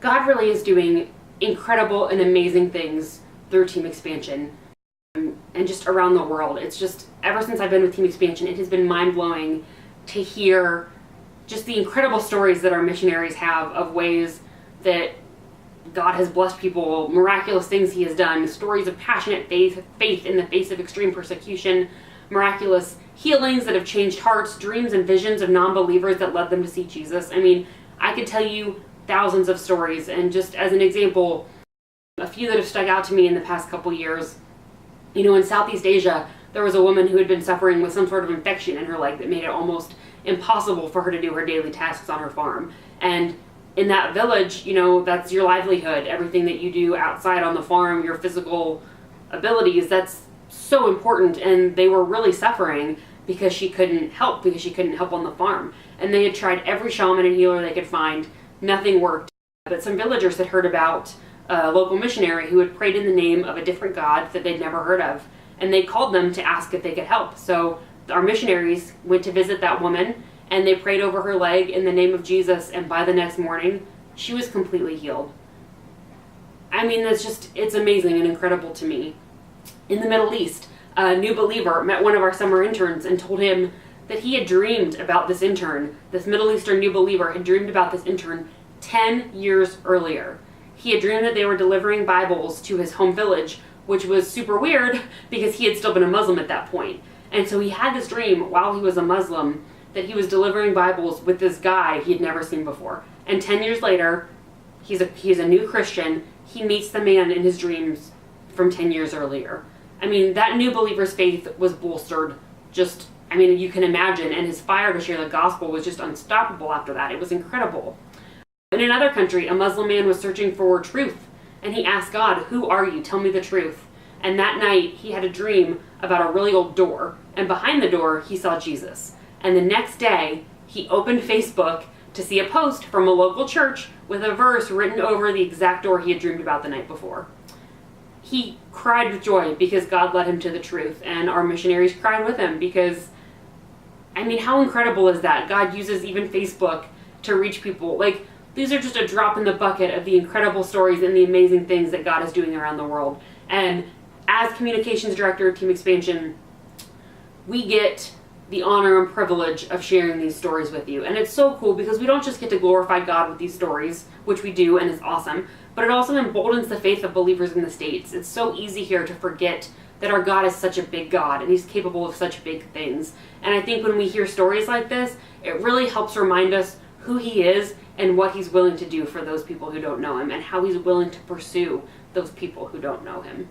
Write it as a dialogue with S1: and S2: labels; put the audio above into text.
S1: God really is doing incredible and amazing things through Team Expansion and just around the world. It's just, ever since I've been with Team Expansion, it has been mind-blowing to hear just the incredible stories that our missionaries have of ways that God has blessed people, miraculous things he has done, stories of passionate faith in the face of extreme persecution, miraculous healings that have changed hearts, dreams and visions of non-believers that led them to see Jesus. I mean, I could tell you thousands of stories, and just as an example, a few that have stuck out to me in the past couple years. In Southeast Asia, there was a woman who had been suffering with some sort of infection in her leg that made it almost impossible for her to do her daily tasks on her farm. And in that village, that's your livelihood, everything that you do outside on the farm, your physical abilities, that's so important. And they were really suffering because she couldn't help on the farm. And they had tried every shaman and healer they could find. Nothing worked. But some villagers had heard about a local missionary who had prayed in the name of a different god that they'd never heard of. And they called them to ask if they could help. So our missionaries went to visit that woman, and they prayed over her leg in the name of Jesus, and by the next morning, she was completely healed. I mean, it's amazing and incredible to me. In the Middle East, a new believer met one of our summer interns and told him that he had dreamed about this intern. This Middle Eastern new believer had dreamed about this intern 10 years earlier. He had dreamed that they were delivering Bibles to his home village, which was super weird because he had still been a Muslim at that point. And so he had this dream while he was a Muslim that he was delivering Bibles with this guy he had never seen before. And 10 years later, he's a new Christian. He meets the man in his dreams from 10 years earlier. I mean, that new believer's faith was bolstered you can imagine, and his fire to share the gospel was just unstoppable after that. It was incredible. In another country, a Muslim man was searching for truth, and he asked God, "Who are you? Tell me the truth." And that night, he had a dream about a really old door, and behind the door, he saw Jesus. And the next day, he opened Facebook to see a post from a local church with a verse written over the exact door he had dreamed about the night before. He cried with joy because God led him to the truth, and our missionaries cried with him because, how incredible is that? God uses even Facebook to reach people. These are just a drop in the bucket of the incredible stories and the amazing things that God is doing around the world. And as communications director of Team Expansion, we get the honor and privilege of sharing these stories with you. And it's so cool because we don't just get to glorify God with these stories, which we do and is awesome, but it also emboldens the faith of believers in the States. It's so easy here to forget that our God is such a big God and he's capable of such big things. And I think when we hear stories like this, it really helps remind us who he is and what he's willing to do for those people who don't know him, and how he's willing to pursue those people who don't know him.